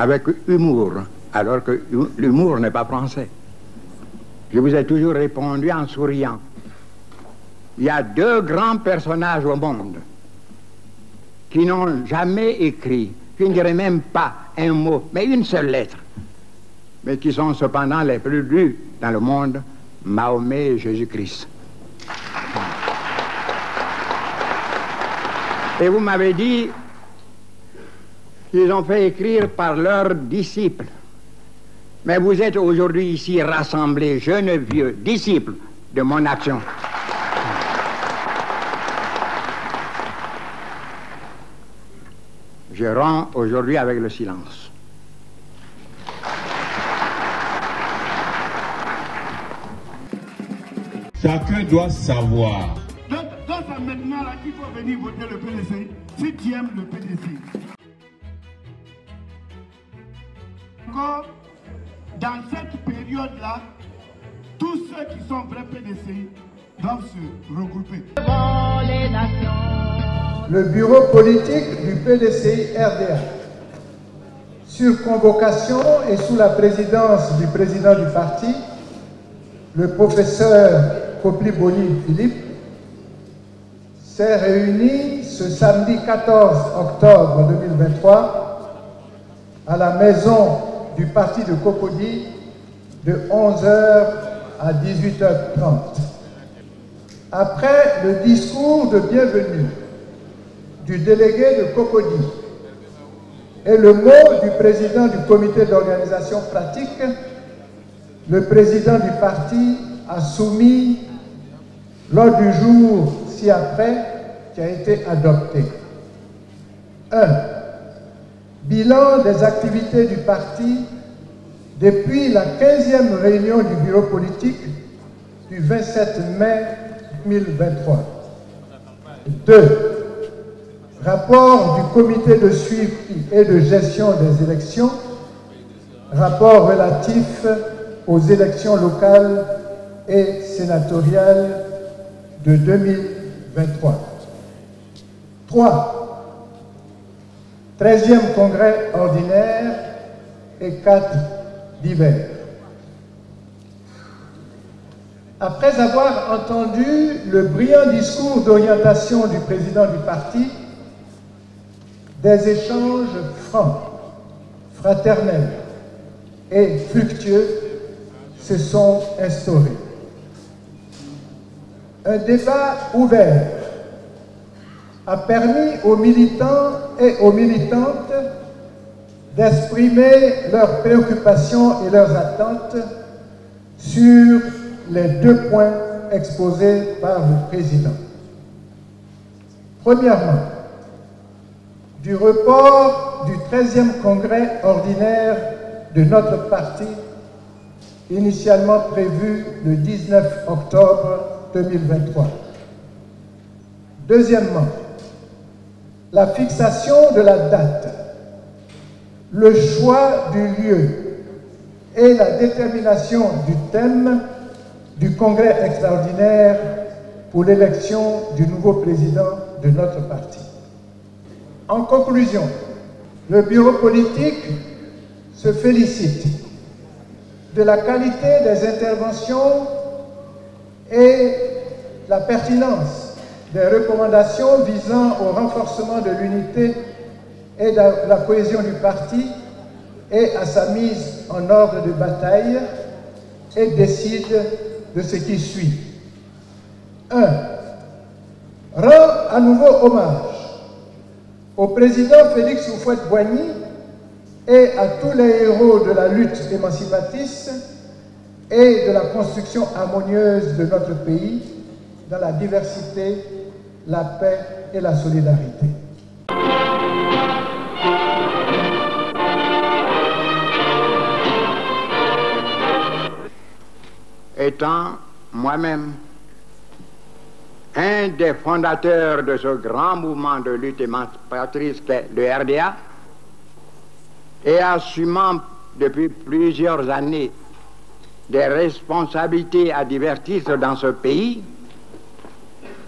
avec humour, alors que l'humour n'est pas français. Je vous ai toujours répondu en souriant. Il y a deux grands personnages au monde qui n'ont jamais écrit, qui ne diraient même pas un mot, mais une seule lettre, mais qui sont cependant les plus lus dans le monde, Mahomet et Jésus-Christ. Et vous m'avez dit qu'ils ont fait écrire par leurs disciples. Mais vous êtes aujourd'hui ici rassemblés, jeunes vieux, disciples de mon action. Je romps aujourd'hui avec le silence. Chacun doit savoir. Donc c'est maintenant là qu'il faut venir voter le PDC, si tu aimes le PDC. Encore, dans cette période-là, tous ceux qui sont vrais PDC doivent se regrouper. Le bureau politique du PDCI RDA, sur convocation et sous la présidence du président du parti, le professeur Kopli-Boni Philippe, s'est réuni ce samedi 14 octobre 2023 à la maison du parti de Cocody de 11h à 18h30. Après le discours de bienvenue du délégué de Cocody et le mot du président du comité d'organisation pratique, le président du parti a soumis l'ordre du jour ci-après qui a été adopté. 1. Bilan des activités du parti depuis la 15e réunion du bureau politique du 27 mai 2023. 2. Rapport du comité de suivi et de gestion des élections, rapport relatif aux élections locales et sénatoriales de 2023. 3. 13e congrès ordinaire et 4 divers. Après avoir entendu le brillant discours d'orientation du président du parti, des échanges francs, fraternels et fructueux se sont instaurés. Un débat ouvert a permis aux militants et aux militantes d'exprimer leurs préoccupations et leurs attentes sur les 2 points exposés par le président. Premièrement, du report du 13e congrès ordinaire de notre parti, initialement prévu le 19 octobre 2023. Deuxièmement, la fixation de la date, le choix du lieu et la détermination du thème du congrès extraordinaire pour l'élection du nouveau président de notre parti. En conclusion, le bureau politique se félicite de la qualité des interventions et la pertinence des recommandations visant au renforcement de l'unité et de la cohésion du parti et à sa mise en ordre de bataille et décide de ce qui suit. 1. Rend à nouveau hommage au président Félix Houphouët-Boigny et à tous les héros de la lutte émancipatrice et de la construction harmonieuse de notre pays dans la diversité, la paix et la solidarité. Étant moi-même un des fondateurs de ce grand mouvement de lutte émancipatrice qu'est le RDA, et assumant depuis plusieurs années des responsabilités à divers titres dans ce pays,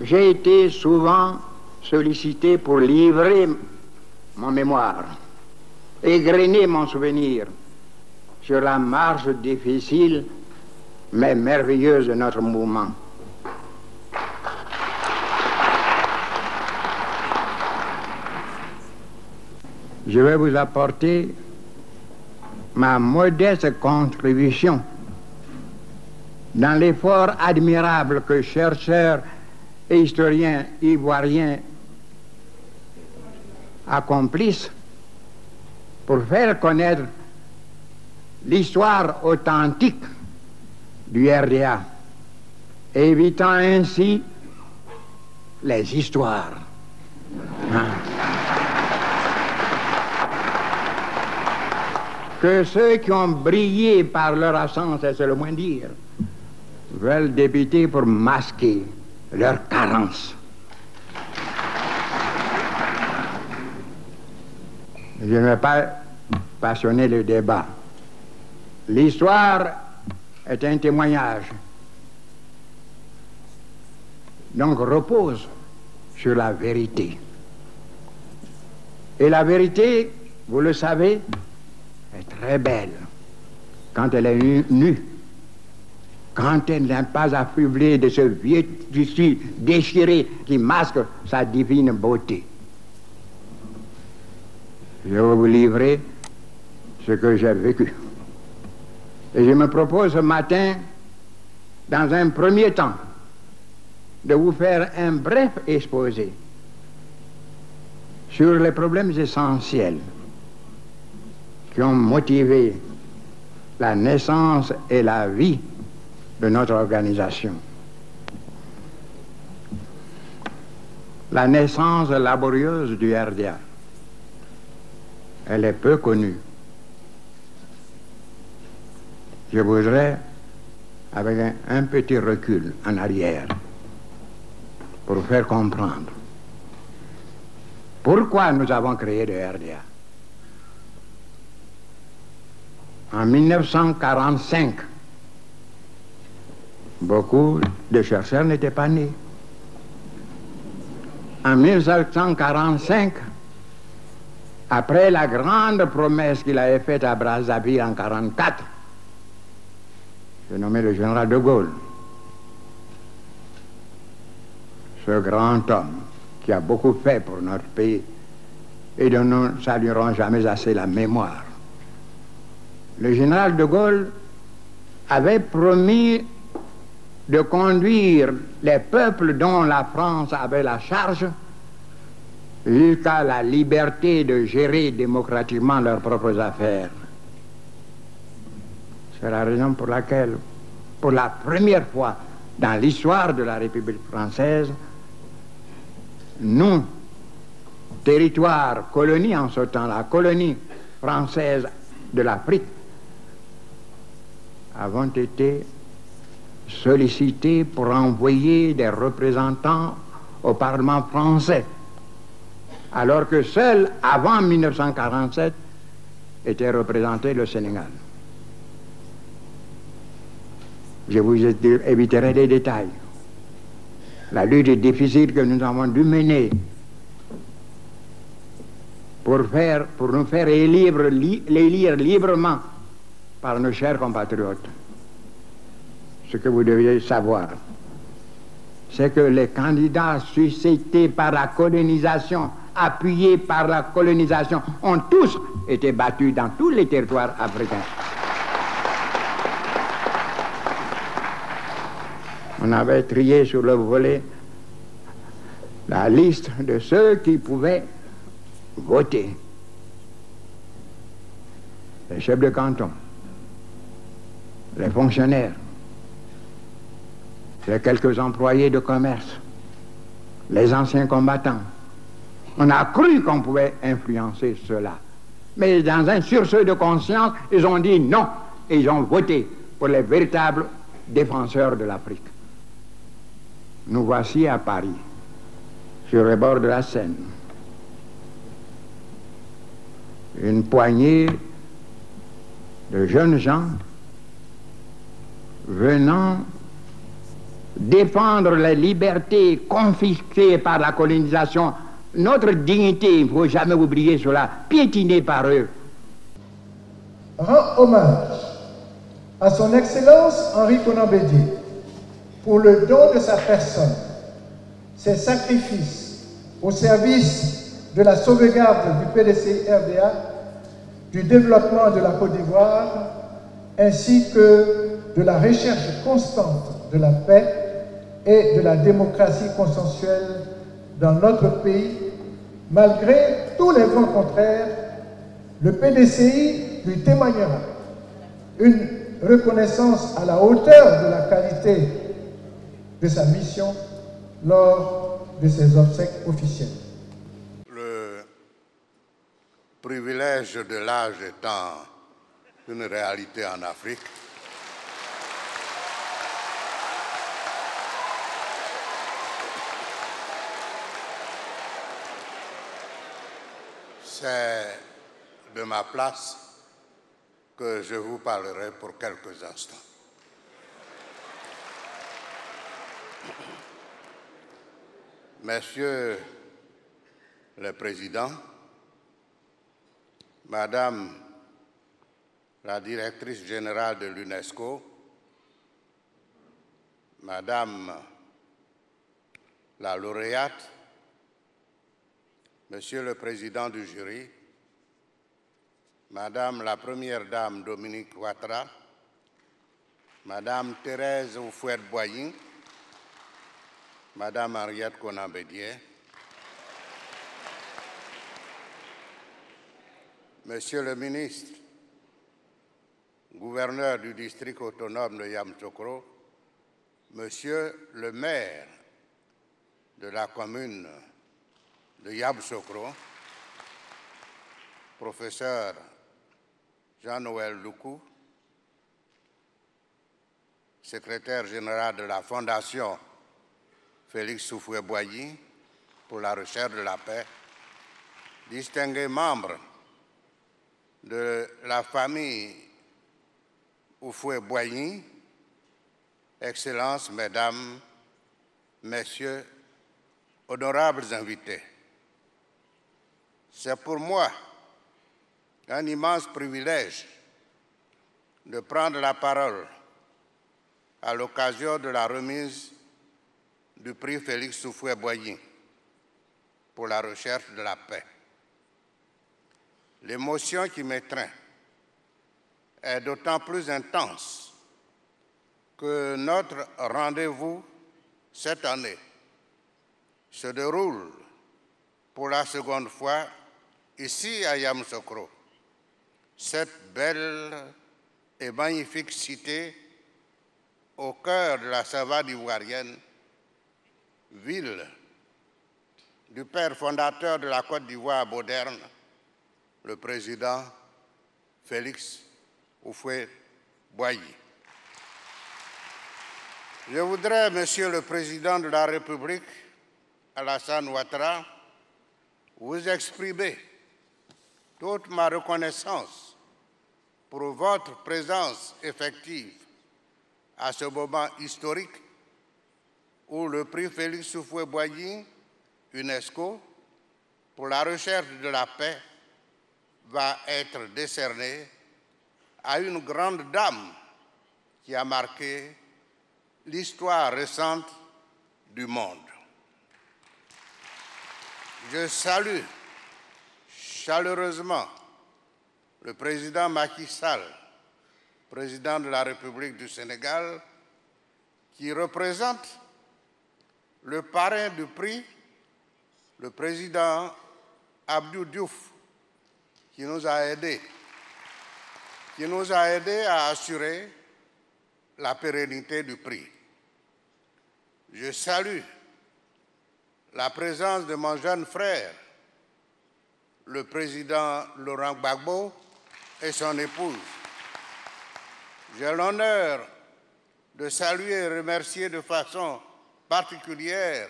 j'ai été souvent sollicité pour livrer mon mémoire. égrener mon souvenir sur la marche difficile mais merveilleuse de notre mouvement. Je vais vous apporter ma modeste contribution dans l'effort admirable que chercheurs et historiens ivoiriens accomplissent pour faire connaître l'histoire authentique du RDA, évitant ainsi les histoires. Que ceux qui ont brillé par leur absence, c'est le moins dire, veulent débuter pour masquer leur carence. Je ne vais pas passionner le débat. L'histoire est un témoignage, donc repose sur la vérité. Et la vérité, vous le savez, est très belle quand elle est nue, quand elle n'est pas affublée de ce vieux tissu déchiré qui masque sa divine beauté. Je vais vous livrer ce que j'ai vécu. Et je me propose ce matin, dans un premier temps, de vous faire un bref exposé sur les problèmes essentiels qui ont motivé la naissance et la vie de notre organisation. La naissance laborieuse du RDA, elle est peu connue. Je voudrais, avec un petit recul en arrière, pour faire comprendre pourquoi nous avons créé le RDA. En 1945, beaucoup de chercheurs n'étaient pas nés. En 1945, après la grande promesse qu'il avait faite à Brazzaville en 1944, j'ai nommé le général de Gaulle, ce grand homme qui a beaucoup fait pour notre pays et dont nous ne saluerons jamais assez la mémoire. Le général de Gaulle avait promis de conduire les peuples dont la France avait la charge jusqu'à la liberté de gérer démocratiquement leurs propres affaires. C'est la raison pour laquelle, pour la première fois dans l'histoire de la République française, nous, territoire, colonie en ce temps-là, colonie française de l'Afrique, avons été sollicités pour envoyer des représentants au Parlement français, alors que seul, avant 1947, était représenté le Sénégal. Je vous éviterai des détails. La lutte est difficile que nous avons dû mener pour nous faire élire librement par nos chers compatriotes. Ce que vous deviez savoir, c'est que les candidats suscités par la colonisation, appuyés par la colonisation, ont tous été battus dans tous les territoires africains. On avait trié sur le volet la liste de ceux qui pouvaient voter. Les chefs de canton, les fonctionnaires, les quelques employés de commerce, les anciens combattants. On a cru qu'on pouvait influencer cela. Mais dans un sursaut de conscience, ils ont dit non et ils ont voté pour les véritables défenseurs de l'Afrique. Nous voici à Paris, sur les bords de la Seine. Une poignée de jeunes gens venant défendre les libertés confisquées par la colonisation, notre dignité, il ne faut jamais oublier cela, piétinée par eux, rend hommage à son Excellence Henri Konan Bédié pour le don de sa personne, ses sacrifices au service de la sauvegarde du PDCI-RDA, du développement de la Côte d'Ivoire, ainsi que de la recherche constante de la paix et de la démocratie consensuelle dans notre pays, malgré tous les vents contraires. Le PDCI lui témoignera une reconnaissance à la hauteur de la qualité de sa mission lors de ses obsèques officielles. Le privilège de l'âge étant une réalité en Afrique, c'est de ma place que je vous parlerai pour quelques instants. Messieurs les présidents, Madame la directrice générale de l'UNESCO, Madame la lauréate, Monsieur le Président du jury, Madame la Première Dame Dominique Ouattara, Madame Thérèse Houphouët-Boigny, Madame Henriette Konan Bédié, Monsieur le ministre, gouverneur du district autonome de Yamoussoukro, Monsieur le maire de la commune de Yamoussoukro, professeur Jean-Noël Loukou, secrétaire général de la Fondation Félix Houphouët-Boigny pour la recherche de la paix, distingués membres de la famille Houphouët-Boigny, Excellences, Mesdames, Messieurs, honorables invités. C'est pour moi un immense privilège de prendre la parole à l'occasion de la remise du prix Félix Houphouët-Boigny pour la recherche de la paix. L'émotion qui m'étreint est d'autant plus intense que notre rendez-vous cette année se déroule pour la seconde fois ici à Yamoussoukro, cette belle et magnifique cité au cœur de la savane ivoirienne, ville du père fondateur de la Côte d'Ivoire moderne, le président Félix Houphouët-Boigny. Je voudrais, Monsieur le Président de la République, Alassane Ouattara, vous exprimer toute ma reconnaissance pour votre présence effective à ce moment historique où le prix Félix Houphouët-Boigny, UNESCO, pour la recherche de la paix, va être décerné à une grande dame qui a marqué l'histoire récente du monde. Je salue chaleureusement le président Macky Sall, président de la République du Sénégal, qui représente le parrain du prix, le président Abdou Diouf, qui nous a aidés à assurer la pérennité du prix. Je salue la présence de mon jeune frère, le président Laurent Gbagbo et son épouse. J'ai l'honneur de saluer et remercier de façon particulière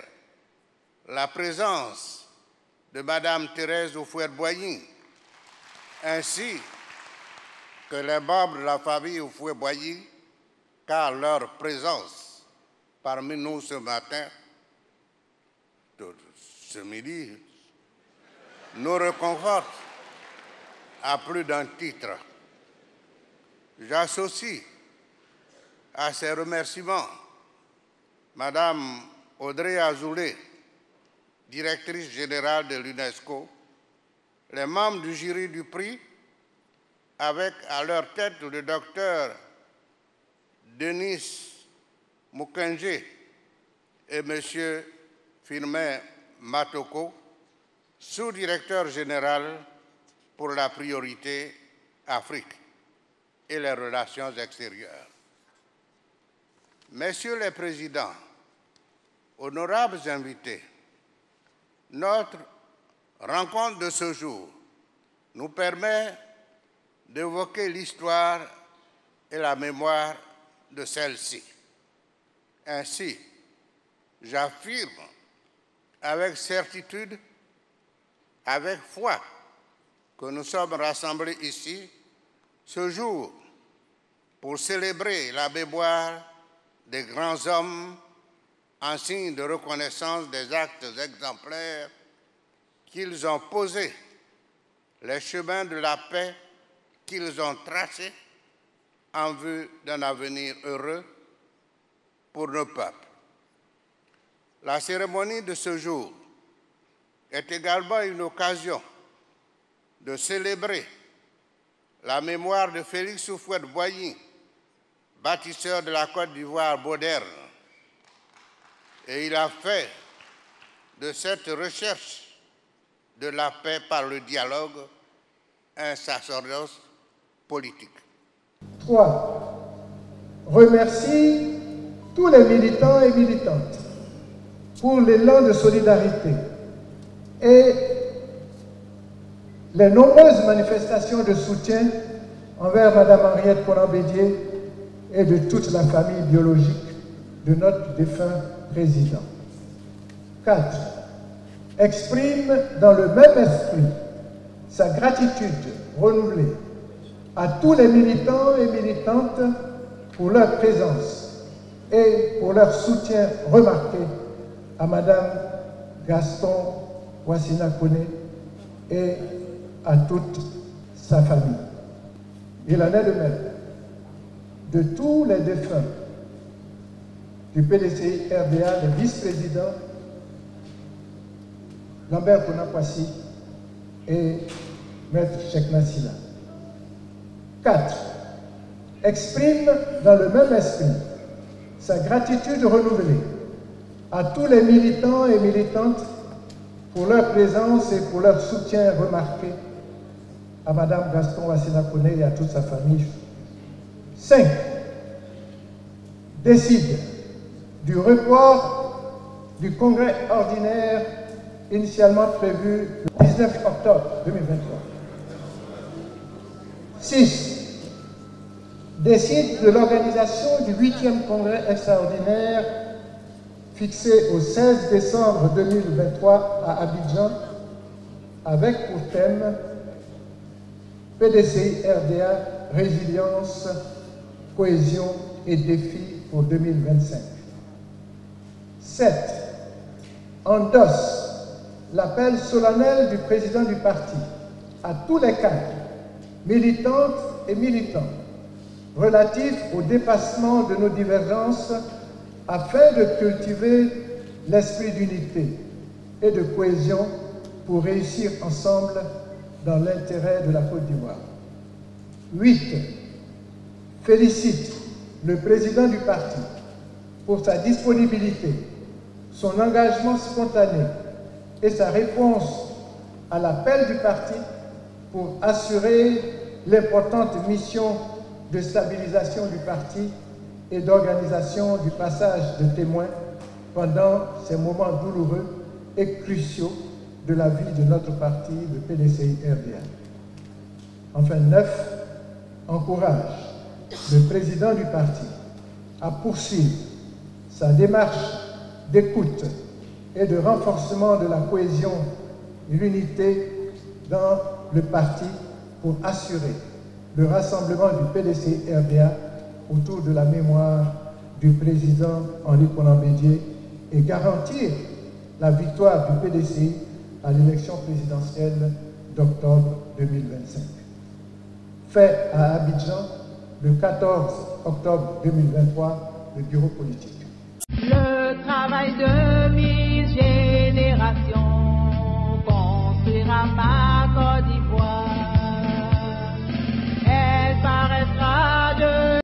la présence de Madame Thérèse Houphouët-Boigny, ainsi que les membres de la famille Houphouët-Boigny, car leur présence parmi nous ce matin, ce midi, nous réconforte à plus d'un titre. J'associe à ces remerciements Madame Audrey Azoulay, directrice générale de l'UNESCO, les membres du jury du prix, avec à leur tête le docteur Denis Mukwege et M. Firmin Matoko, sous-directeur général pour la priorité Afrique et les relations extérieures. Messieurs les présidents, honorables invités, notre rencontre de ce jour nous permet d'évoquer l'histoire et la mémoire de celle-ci. Ainsi, j'affirme avec certitude, avec foi, que nous sommes rassemblés ici ce jour pour célébrer la mémoire des grands hommes en signe de reconnaissance des actes exemplaires qu'ils ont posés, les chemins de la paix qu'ils ont tracés en vue d'un avenir heureux pour nos peuples. La cérémonie de ce jour est également une occasion de célébrer la mémoire de Félix Houphouët-Boigny, bâtisseur de la Côte d'Ivoire moderne. Et il a fait de cette recherche de la paix par le dialogue un sacerdoce politique. 3. Remercie tous les militants et militantes pour l'élan de solidarité et les nombreuses manifestations de soutien envers Mme Henriette Konan-Bédié et de toute la famille biologique de notre défunt président. 4. Exprime dans le même esprit sa gratitude renouvelée à tous les militants et militantes pour leur présence et pour leur soutien remarqué à Mme Gaston Wassina Koné et à toute sa famille. Il en est de même de tous les défunts du PDCI-RDA, les vice-présidents Lambert Konakwasi et Maître Cheikh Nassila. 4. Exprime dans le même esprit sa gratitude renouvelée à tous les militants et militantes pour leur présence et pour leur soutien remarqué à Mme Gaston Wassina Koné et à toute sa famille. 5. Décide du report du congrès ordinaire initialement prévu le 19 octobre 2023. 6. Décide de l'organisation du 8e congrès extraordinaire fixé au 16 décembre 2023 à Abidjan avec pour thème PDCI-RDA, résilience, cohésion et défis pour 2025. 7. Endosse l'appel solennel du président du parti à tous les cadres, militantes et militants, relatifs au dépassement de nos divergences afin de cultiver l'esprit d'unité et de cohésion pour réussir ensemble dans l'intérêt de la Côte d'Ivoire. 8. Félicite le président du parti pour sa disponibilité, son engagement spontané et sa réponse à l'appel du parti pour assurer l'importante mission de stabilisation du parti et d'organisation du passage de témoins pendant ces moments douloureux et cruciaux de la vie de notre parti, le PDCI-RDA. Enfin, 9. Encourage le président du parti à poursuivre sa démarche d'écoute et de renforcement de la cohésion et l'unité dans le parti pour assurer le rassemblement du PDCI-RDA autour de la mémoire du président Henri Konan-Bédié et garantir la victoire du PDCI à l'élection présidentielle d'octobre 2025. Fait à Abidjan le 14 octobre 2023, le bureau politique.